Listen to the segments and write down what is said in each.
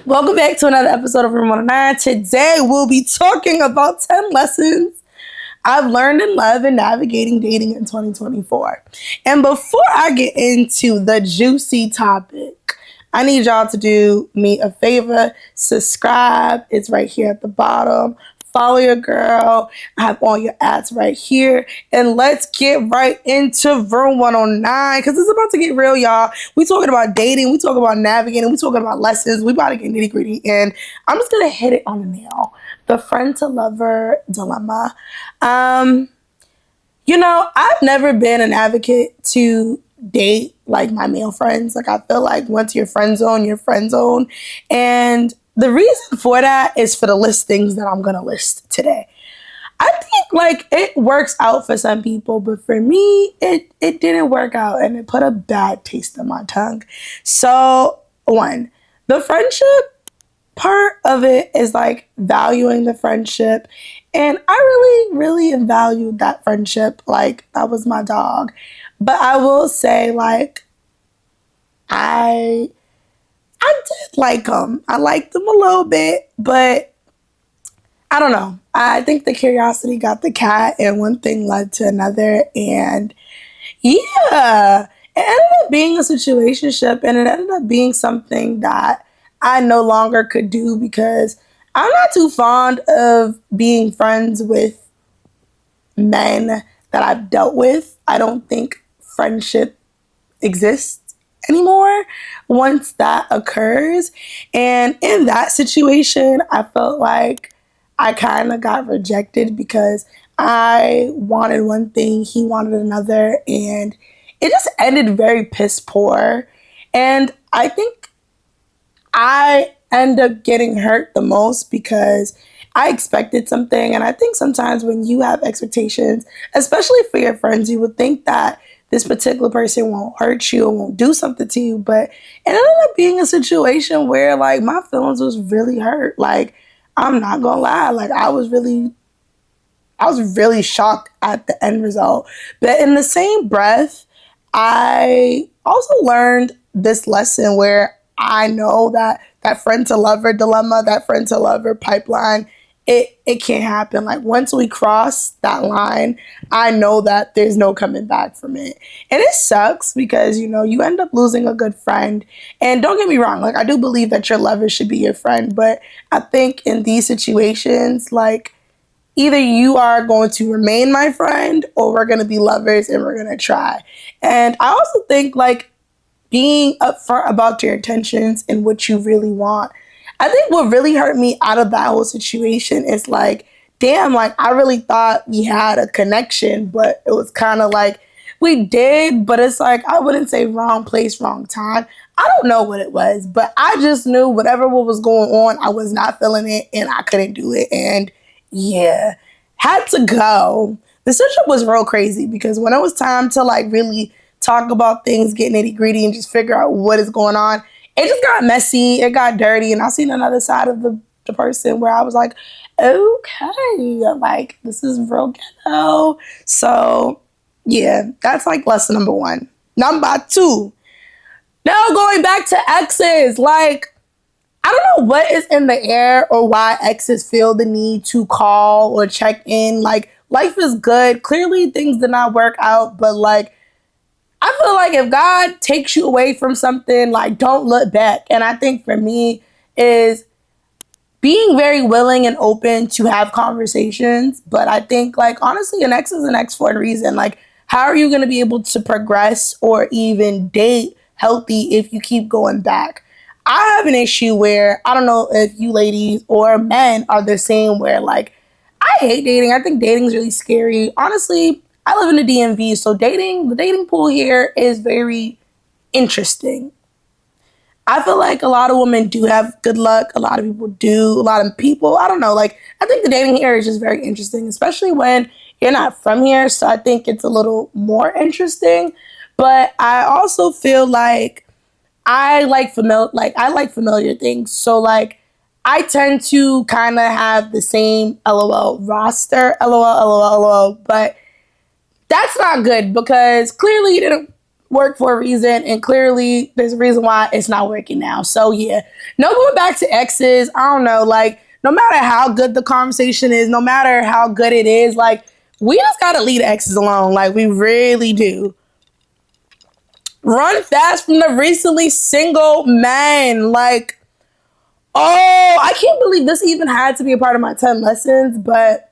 Welcome back to another episode of Room 109. Today we'll be talking about 10 lessons I've learned in love and navigating dating in 2024. And before I get into the juicy topic, I need y'all to do me a favor. Subscribe. It's right here at the bottom. Follow your girl. I have all your ads right here. And let's get right into Room 109 because it's about to get real, y'all. We talking about dating. We talking about navigating. We talking about lessons. We about to get nitty gritty. And I'm just going to hit it on the nail. The friend to lover dilemma. I've never been an advocate to date like my male friends. Like I feel like once you're friend zone, you're friend zone. And the reason for that is for the listings that I'm going to list today. I think like it works out for some people, but for me, it didn't work out and it put a bad taste in my tongue. So one, the friendship part of it is like valuing the friendship. And I really valued that friendship. Like that was my dog. But I will say like, I did like them. I liked them a little bit, but I don't know. I think the curiosity got the cat and one thing led to another. And yeah, it ended up being a situationship and it ended up being something that I no longer could do because I'm not too fond of being friends with men that I've dealt with. I don't think friendship exists anymore once that occurs. And in that situation, I felt like I kind of got rejected because I wanted one thing, he wanted another, and it just ended very piss poor. And I think I end up getting hurt the most because I expected something. And I think sometimes when you have expectations, especially for your friends, you would think that this particular person won't hurt you or won't do something to you. But it ended up being a situation where like my feelings was really hurt. Like, I'm not gonna lie. Like I was really shocked at the end result. But in the same breath, I also learned this lesson where I know that friend to lover dilemma, that friend to lover pipeline, it can't happen. Like once we cross that line, I know that there's no coming back from it. And it sucks because, you end up losing a good friend. And don't get me wrong, like I do believe that your lover should be your friend. But I think in these situations, like either you are going to remain my friend or we're going to be lovers and we're going to try. And I also think like being upfront about your intentions and what you really want. I think what really hurt me out of that whole situation is like, damn, like I really thought we had a connection, but it was kind of like we did, but it's like, I wouldn't say wrong place, wrong time. I don't know what it was, but I just knew whatever what was going on, I was not feeling it and I couldn't do it. And yeah, had to go. The situation was real crazy because when it was time to like really talk about things, get nitty gritty and just figure out what is going on, it just got messy, it got dirty, and I seen another side of the person where I was like, okay, like, this is real ghetto. So, yeah, that's, like, lesson number one. Number two, now going back to exes, like, I don't know what is in the air or why exes feel the need to call or check in. Like, life is good. Clearly, things did not work out, but, like, I feel like if God takes you away from something, like don't look back. And I think for me is being very willing and open to have conversations. But I think like honestly, an ex is an ex for a reason. Like how are you going to be able to progress or even date healthy if you keep going back? I have an issue where I don't know if you ladies or men are the same where like I hate dating. I think dating is really scary. Honestly, I live in the DMV, so the dating pool here is very interesting. I feel like a lot of women do have good luck. A lot of people do. A lot of people, I don't know. Like, I think the dating here is just very interesting, especially when you're not from here. So I think it's a little more interesting. But I also feel like I like familiar things. So like I tend to kind of have the same LOL roster, LOL, LOL, LOL, but that's not good because clearly work for a reason, and clearly there's a reason why it's not working now. So yeah, no going back to exes. I don't know, like no matter how good the conversation is, no matter how good it is, like we just gotta leave the exes alone. Like we really do. Run fast from the recently single man. Like, oh, I can't believe this even had to be a part of my 10 lessons, but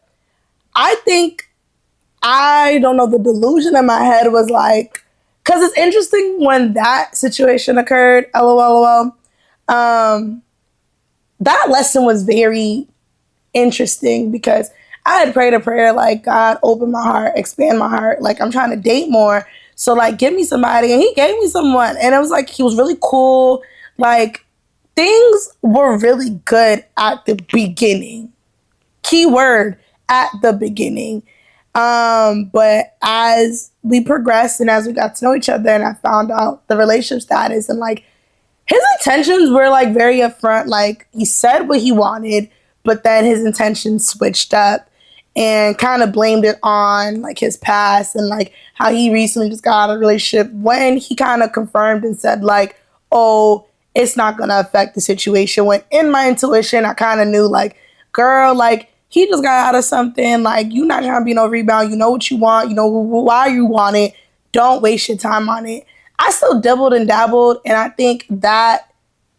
I think, I don't know, the delusion in my head was like, because it's interesting when that situation occurred, LOL, that lesson was very interesting because I had prayed a prayer like, God, open my heart, expand my heart. Like, I'm trying to date more. So, like, give me somebody. And he gave me someone. And it was like, he was really cool. Like, things were really good at the beginning. Keyword, at the beginning. But as we progressed and as we got to know each other and I found out the relationship status and like his intentions were like very upfront. Like he said what he wanted, but then his intentions switched up and kind of blamed it on like his past and like how he recently just got out of a relationship when he kind of confirmed and said like, oh, it's not going to affect the situation. When in my intuition, I kind of knew like, girl, like he just got out of something. Like you not trying to be no rebound. You know what you want. You know why you want it. Don't waste your time on it. I still dabbled and dabbled. And I think that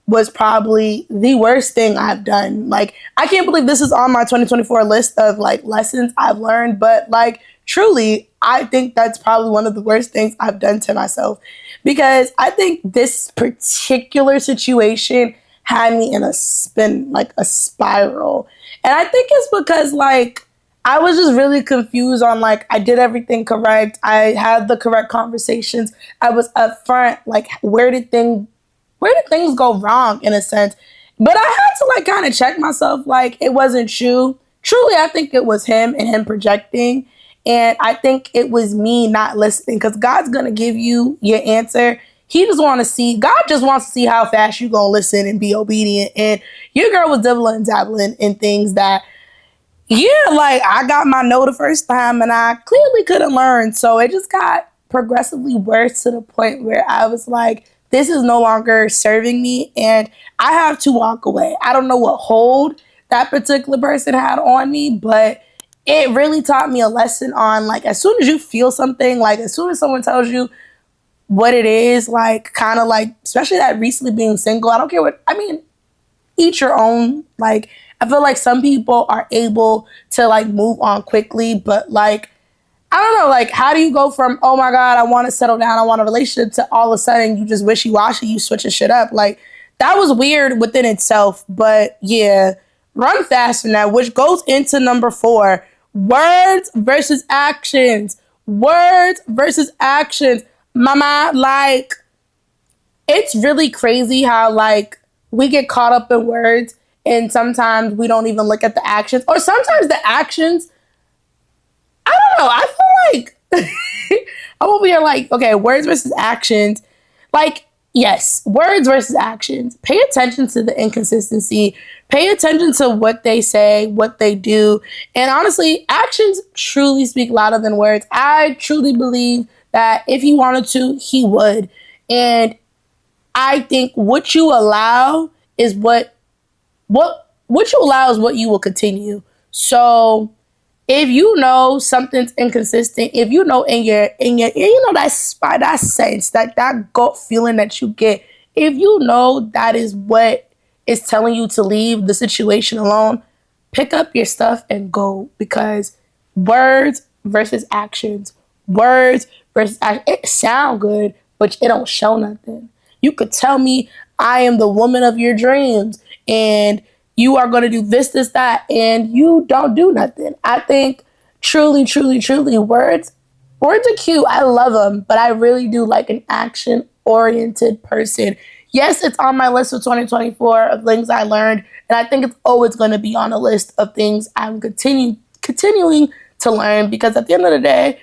was probably the worst thing I've done. Like, I can't believe this is on my 2024 list of like lessons I've learned. But like, truly, I think that's probably one of the worst things I've done to myself. Because I think this particular situation had me in a spin, like a spiral. And I think it's because like I was just really confused on like I did everything correct. I had the correct conversations. I was upfront. Like where did things go wrong in a sense? But I had to like kind of check myself. Like it wasn't true. Truly, I think it was him and him projecting. And I think it was me not listening because God's going to give you your answer. God just wants to see how fast you going to listen and be obedient. And your girl was dibbling and dabbling in things that, yeah, like I got my no the first time and I clearly couldn't learn. So it just got progressively worse to the point where I was like, this is no longer serving me and I have to walk away. I don't know what hold that particular person had on me, but it really taught me a lesson on like, as soon as you feel something, like as soon as someone tells you what it is, like kind of like, especially that recently being single, I don't care what, I mean, each your own. Like, I feel like some people are able to like move on quickly, but like, I don't know, like how do you go from, oh my God, I want to settle down, I want a relationship to all of a sudden you just wishy-washy, you switch your shit up. Like that was weird within itself, but yeah, run fast from that, which goes into number 4, words versus actions. Words versus actions. Mama, like, it's really crazy how, like, we get caught up in words and sometimes we don't even look at the actions. Or sometimes the actions, I don't know, I feel like, I'm over here like, okay, words versus actions. Like, yes, words versus actions. Pay attention to the inconsistency. Pay attention to what they say, what they do. And honestly, actions truly speak louder than words. I truly believe that if he wanted to, he would. And I think what you allow is what you allow is what you will continue. So if you know something's inconsistent, if you know in your you know that spot, that sense, that gut feeling that you get, if you know that is what is telling you to leave the situation alone, pick up your stuff and go, because words versus actions. Words versus actions. It sound good, but it don't show nothing. You could tell me I am the woman of your dreams and you are going to do this, that, and you don't do nothing. I think truly, words are cute. I love them, but I really do like an action-oriented person. Yes, it's on my list of 2024 of things I learned, and I think it's always going to be on a list of things I'm continuing to learn, because at the end of the day,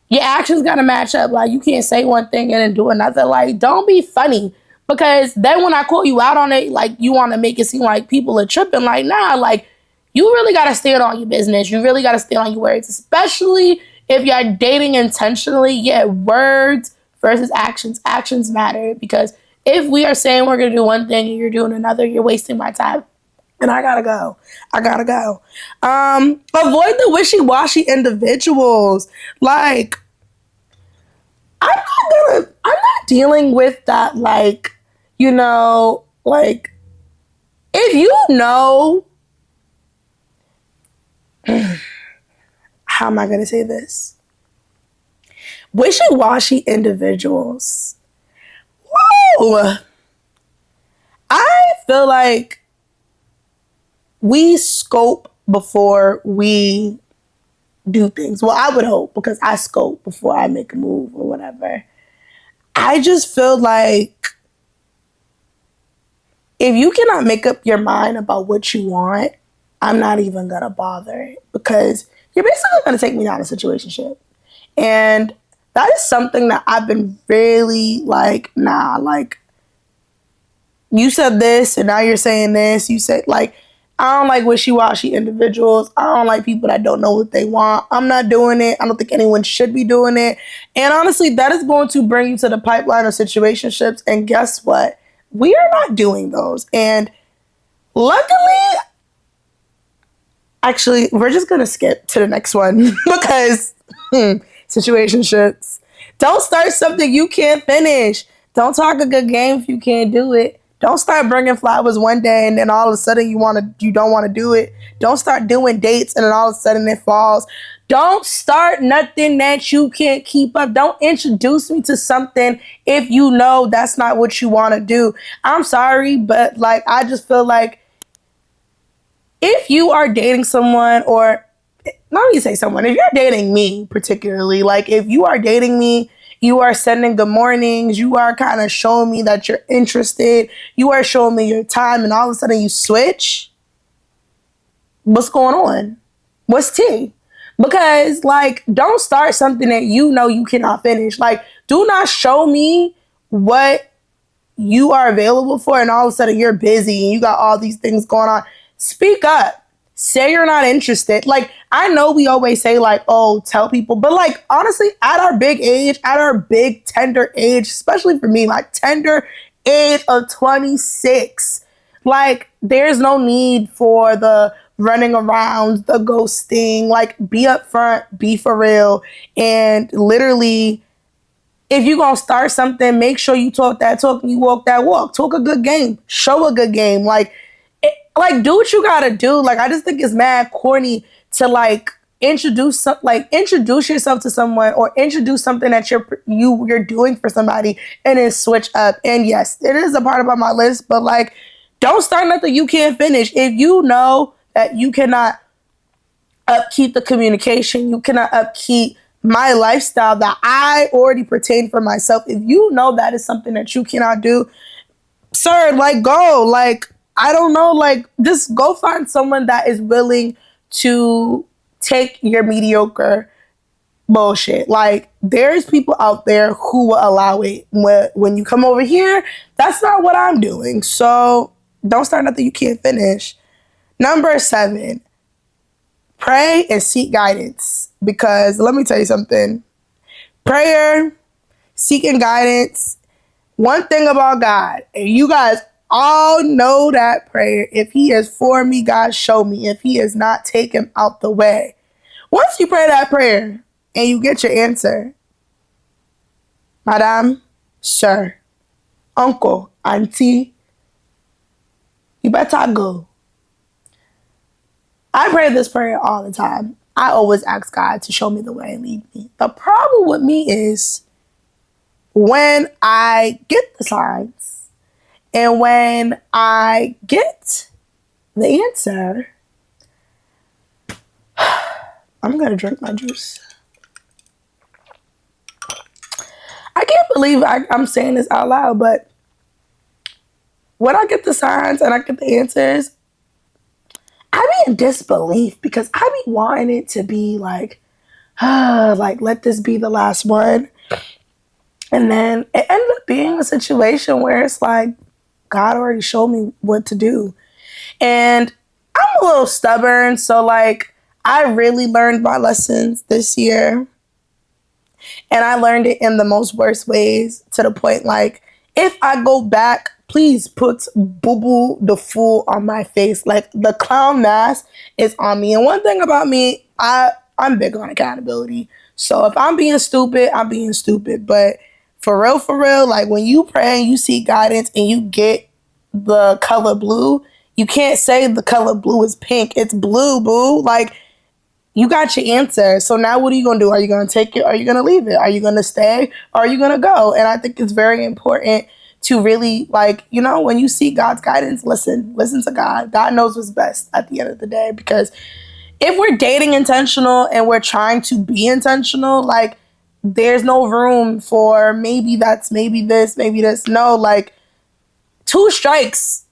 your actions got to match up. Like, you can't say one thing and then do another. Like, don't be funny. Because then when I call you out on it, like, you want to make it seem like people are tripping. Like, nah, like, you really got to stand on your business. You really got to stand on your words, especially if you're dating intentionally. Yeah, words versus actions. Actions matter, because if we are saying we're going to do one thing and you're doing another, you're wasting my time. And I gotta go. Avoid the wishy-washy individuals. Like, I'm not dealing with that, like, you know, like, if you know, how am I going to say this? Wishy-washy individuals. Whoa! I feel like we scope before we do things. Well, I would hope, because I scope before I make a move or whatever. I just feel like if you cannot make up your mind about what you want, I'm not even gonna bother, because you're basically gonna take me down a situationship. And that is something that I've been really like, nah, like, you said this and now you're saying this. You said, like, I don't like wishy-washy individuals. I don't like people that don't know what they want. I'm not doing it. I don't think anyone should be doing it. And honestly, that is going to bring you to the pipeline of situationships. And guess what? We are not doing those. And luckily, actually, we're just going to skip to the next one because situationships. Don't start something you can't finish. Don't talk a good game if you can't do it. Don't start bringing flowers one day and then all of a sudden you don't want to do it. Don't start doing dates and then all of a sudden it falls. Don't start nothing that you can't keep up. Don't introduce me to something if you know that's not what you want to do. I'm sorry, but like, I just feel like if you are dating someone, or not me say someone, if you're dating me particularly, like if you are dating me, you are sending good mornings, you are kind of showing me that you're interested, you are showing me your time, and all of a sudden you switch. What's going on? What's tea? Because, like, don't start something that you know you cannot finish. Like, do not show me what you are available for, and all of a sudden you're busy and you got all these things going on. Speak up. Say you're not interested. Like, I know we always say, like, oh, tell people. But, like, honestly, at our big age, at our big tender age, especially for me, like, tender age of 26, like, there's no need for the running around, the ghosting. Like, be upfront, be for real. And literally, if you're going to start something, make sure you talk that talk and you walk that walk. Talk a good game. Show a good game. Like, do what you gotta do. Like, I just think it's mad corny to like introduce yourself to someone, or introduce something that you're doing for somebody, and then switch up. And yes, it is a part about my list, but like, don't start nothing you can't finish. If you know that you cannot upkeep the communication, you cannot upkeep my lifestyle that I already pertain for myself, if you know that is something that you cannot do, sir, like, go. Like, I don't know, like, just go find someone that is willing to take your mediocre bullshit. Like, there's people out there who will allow it. When you come over here, that's not what I'm doing. So don't start nothing you can't finish. Number 7, pray and seek guidance. Because let me tell you something. Prayer, seeking guidance, one thing about God, and you guys all know that prayer. If he is for me, God show me. If he is not, take him out the way. Once you pray that prayer and you get your answer, madam, sir, uncle, auntie, you better go. I pray this prayer all the time. I always ask God to show me the way and lead me. The problem with me is when I get the signs, and when I get the answer, I'm going to drink my juice. I can't believe I'm saying this out loud, but when I get the signs and I get the answers, I be in disbelief, because I be wanting it to be like, like, let this be the last one. And then it ended up being a situation where it's like, God already showed me what to do. And I'm a little stubborn, so like, I really learned my lessons this year. And I learned it in the most worst ways, to the point like, if I go back, please put Boo Boo the Fool on my face. Like, the clown mask is on me. And one thing about me, I'm big on accountability. So if I'm being stupid, I'm being stupid. But for real, like, when you pray and you seek guidance and you get the color blue, you can't say the color blue is pink. It's blue, boo. Like, you got your answer. So now what are you going to do? Are you going to take it? Are you going to leave it? Are you going to stay? Or are you going to go? And I think it's very important to really, like, you know, when you seek God's guidance, listen to God. God knows what's best at the end of the day. Because if we're dating intentional and we're trying to be intentional, like, there's no room for maybe that's, maybe this, maybe this. No, like, 2 strikes.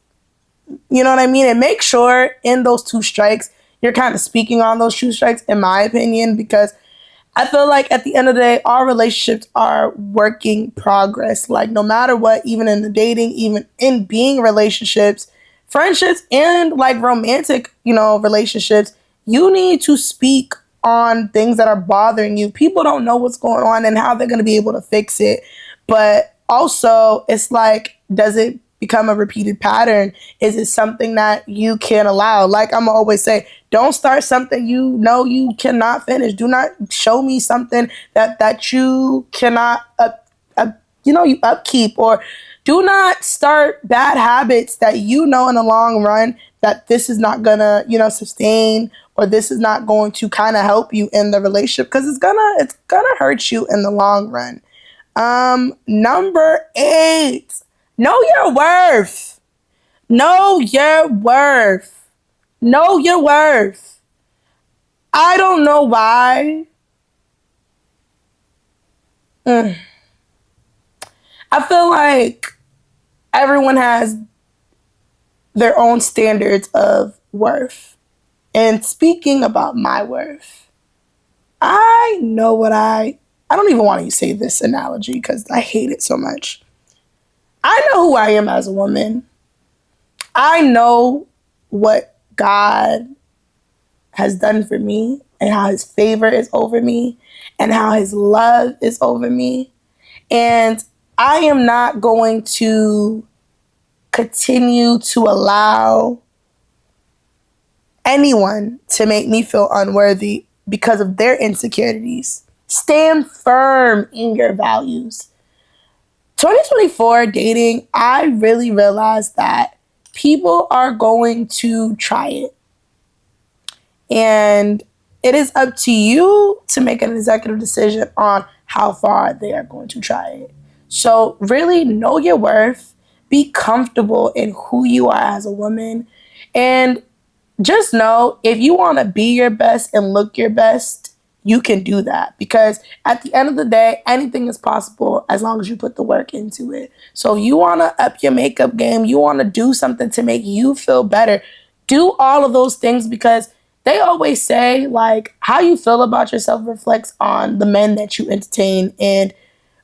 You know what I mean? And make sure in those 2 strikes, you're kind of speaking on those 2 strikes, in my opinion, because I feel like at the end of the day, our relationships are working progress. Like, no matter what, even in the dating, even in being relationships, friendships, and like romantic, you know, relationships, you need to speak on things that are bothering you. People don't know what's going on and how they're going to be able to fix it. But also, it's like, does it become a repeated pattern? Is it something that you can allow? Like, I'm always say, don't start something you know you cannot finish. Do not show me something that you cannot you upkeep. Or do not start bad habits that you know in the long run that this is not gonna, you know, sustain, or this is not going to kind of help you in the relationship, because it's gonna hurt you in the long run. Number 8, know your worth. Know your worth. Know your worth. I don't know why. I feel like everyone has their own standards of worth. And speaking about my worth, I know what I don't even want to say this analogy because I hate it so much. I know who I am as a woman. I know what God has done for me, and how his favor is over me, and how his love is over me. And I am not going to continue to allow anyone to make me feel unworthy because of their insecurities. Stand firm in your values. 2024 dating, I really realized that people are going to try it. And it is up to you to make an executive decision on how far they are going to try it. So really know your worth. Be comfortable in who you are as a woman. And just know, if you want to be your best and look your best, you can do that. Because at the end of the day, anything is possible as long as you put the work into it. So if you want to up your makeup game, you want to do something to make you feel better, do all of those things, because they always say, like, how you feel about yourself reflects on the men that you entertain. And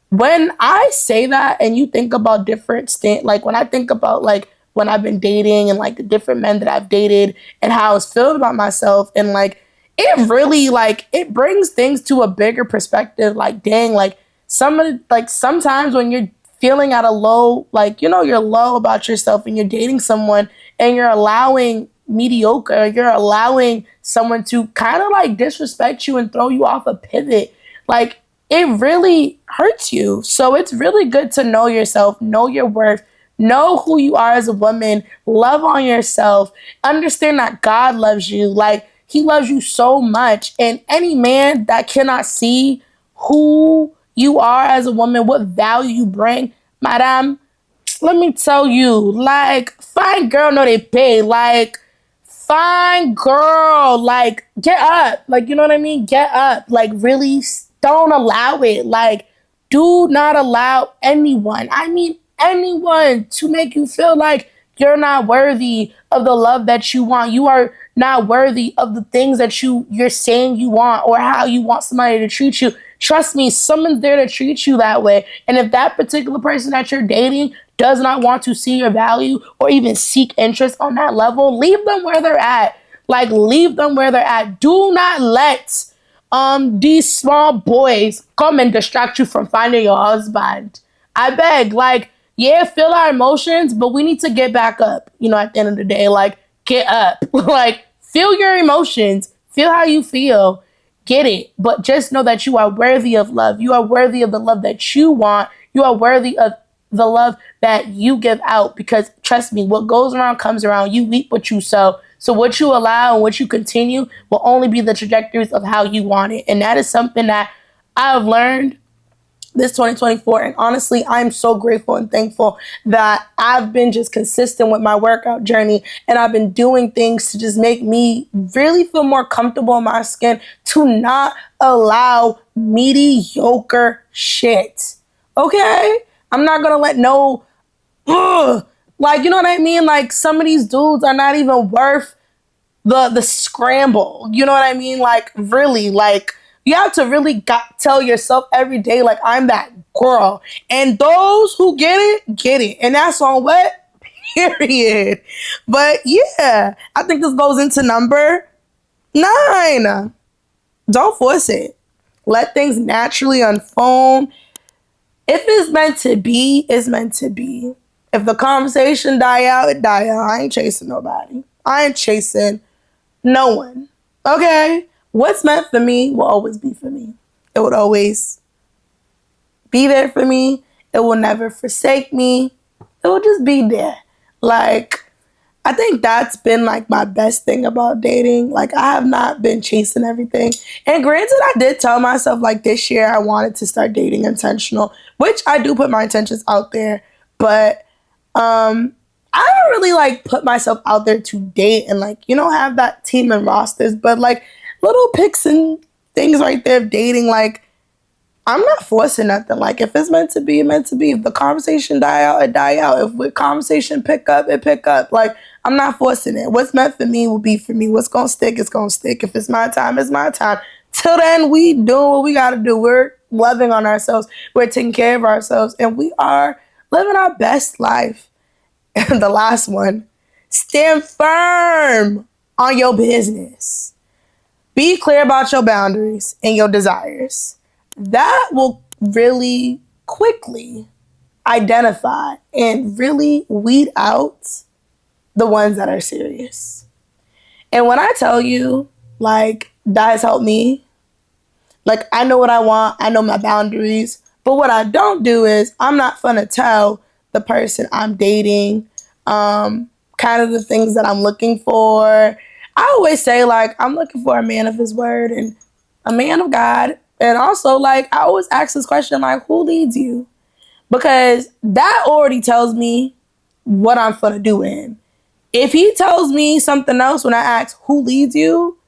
when I say that, and you think about different like when I think about like when I've been dating and like the different men that I've dated and how I was feeling about myself, and like it really, like, it brings things to a bigger perspective. Like, dang, like sometimes when you're feeling at a low, like, you know, you're low about yourself and you're dating someone and you're allowing mediocre, you're allowing someone to kind of like disrespect you and throw you off a pivot, like, it really hurts you. So it's really good to know yourself, know your worth, know who you are as a woman, love on yourself, understand that God loves you. Like, he loves you so much. And any man that cannot see who you are as a woman, what value you bring, madam, let me tell you, like, fine girl, no, they pay. Like, fine girl, like, get up. Like, you know what I mean? Get up. Like, really, don't allow it. Like, do not allow anyone, I mean anyone, to make you feel like you're not worthy of the love that you want. You are not worthy of the things that you're saying you want, or how you want somebody to treat you. Trust me, someone's there to treat you that way. And if that particular person that you're dating does not want to see your value or even seek interest on that level, leave them where they're at. Like, leave them where they're at. Do not let these small boys come and distract you from finding your husband. I beg, like, yeah, feel our emotions, but we need to get back up, at the end of the day. Like, get up. Like, feel your emotions. Feel how you feel. Get it. But just know that you are worthy of love. You are worthy of the love that you want. You are worthy of the love that you give out, because trust me, what goes around comes around. You reap what you sow. So what you allow and what you continue will only be the trajectories of how you want it. And that is something that I've learned this 2024. And honestly, I'm so grateful and thankful that I've been just consistent with my workout journey, and I've been doing things to just make me really feel more comfortable in my skin, to not allow mediocre shit. Okay? I'm not gonna let no, like, you know what I mean? Like, some of these dudes are not even worth the scramble. You know what I mean? Like, really, like, you have to really tell yourself every day, like, I'm that girl. And those who get it. And that's on what? Period. But yeah, I think this goes into number 9. Don't force it. Let things naturally unfold. If it's meant to be, it's meant to be. If the conversation die out, it die out. I ain't chasing nobody. I ain't chasing no one. Okay? What's meant for me will always be for me. It would always be there for me. It will never forsake me. It will just be there. Like, I think that's been like my best thing about dating. Like, I have not been chasing everything. And granted, I did tell myself like this year I wanted to start dating intentional, which I do put my intentions out there. But I don't really like put myself out there to date and like, have that team and rosters. But like little pics and things right there of dating, like, I'm not forcing nothing. Like, if it's meant to be, it's meant to be. If the conversation die out, it die out. If the conversation pick up, it pick up. Like, I'm not forcing it. What's meant for me will be for me. What's gonna stick is gonna stick. If it's my time, it's my time. Till then, we doing what we gotta do. We're loving on ourselves. We're taking care of ourselves. And we are living our best life. And the last one, stand firm on your business. Be clear about your boundaries and your desires. That will really quickly identify and really weed out the ones that are serious. And when I tell you, like, that has helped me, like, I know what I want, I know my boundaries, but what I don't do is I'm not gonna tell the person I'm dating kind of the things that I'm looking for. I always say, like, I'm looking for a man of his word and a man of God. And also, like, I always ask this question, like, who leads you? Because that already tells me what I'm going to do with him. If he tells me something else when I ask who leads you,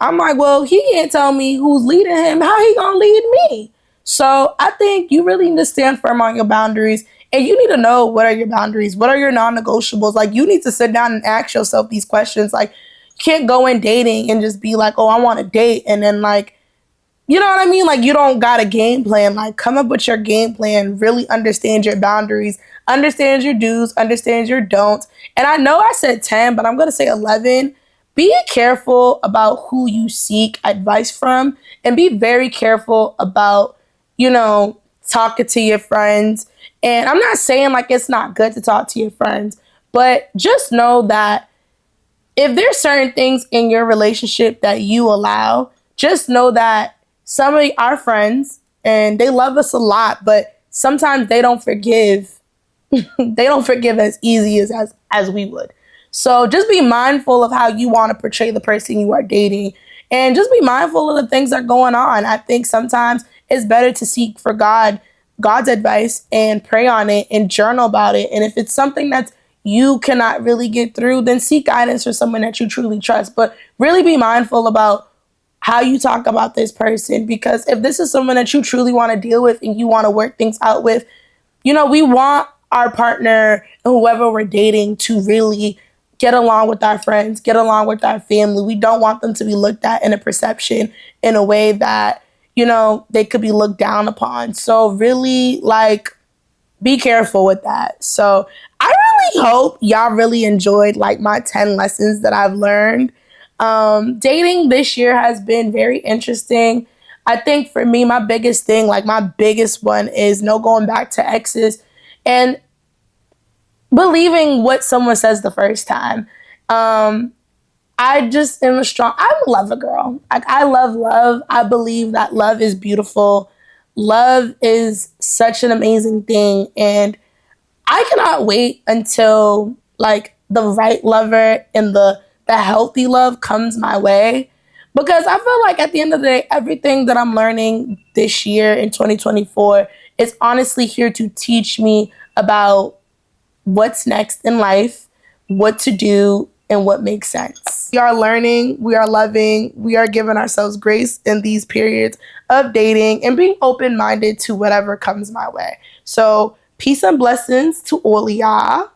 I'm like, well, he can't tell me who's leading him. How he going to lead me? So I think you really need to stand firm on your boundaries. And you need to know, what are your boundaries? What are your non-negotiables? Like, you need to sit down and ask yourself these questions. Like, you can't go in dating and just be like, oh, I want to date. And then, like, you know what I mean? Like, you don't got a game plan. Like, come up with your game plan. Really understand your boundaries. Understand your do's. Understand your don'ts. And I know I said 10, but I'm going to say 11. Be careful about who you seek advice from. And be very careful about, talking to your friends. And I'm not saying, like, it's not good to talk to your friends. But just know that if there's certain things in your relationship that you allow, just know that some of our friends, and they love us a lot, but sometimes they don't forgive. They don't forgive as easy as we would. So just be mindful of how you want to portray the person you are dating, and just be mindful of the things that are going on. I think sometimes it's better to seek for God's advice and pray on it and journal about it. And if it's something that you cannot really get through, then seek guidance from someone that you truly trust. But really be mindful about how you talk about this person, because if this is someone that you truly want to deal with and you want to work things out with, we want our partner and whoever we're dating to really get along with our friends, get along with our family. We don't want them to be looked at in a perception in a way that, they could be looked down upon. So really, like, be careful with that. So I really hope y'all really enjoyed, like, my 10 lessons that I've learned. Dating this year has been very interesting. I think for me, my biggest thing, like my biggest one, is no going back to exes and believing what someone says the first time. I just am I'm a lover girl. Like, I love love. I believe that love is beautiful. Love is such an amazing thing. And I cannot wait until like the right lover and the healthy love comes my way. Because I feel like at the end of the day, everything that I'm learning this year in 2024 is honestly here to teach me about what's next in life, what to do, and what makes sense. We are learning, we are loving, we are giving ourselves grace in these periods of dating and being open-minded to whatever comes my way. So peace and blessings to all of y'all.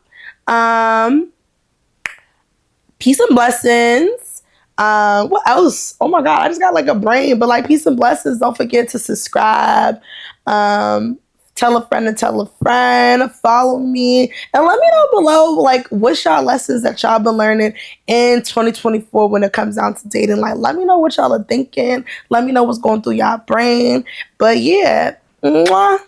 Peace and blessings. What else? Oh my God, I just got like a brain, but like peace and blessings. Don't forget to subscribe. Tell a friend to tell a friend. Follow me. And let me know below, like, what's y'all lessons that y'all been learning in 2024 when it comes down to dating. Like, let me know what y'all are thinking. Let me know what's going through y'all brain. But yeah, mwah.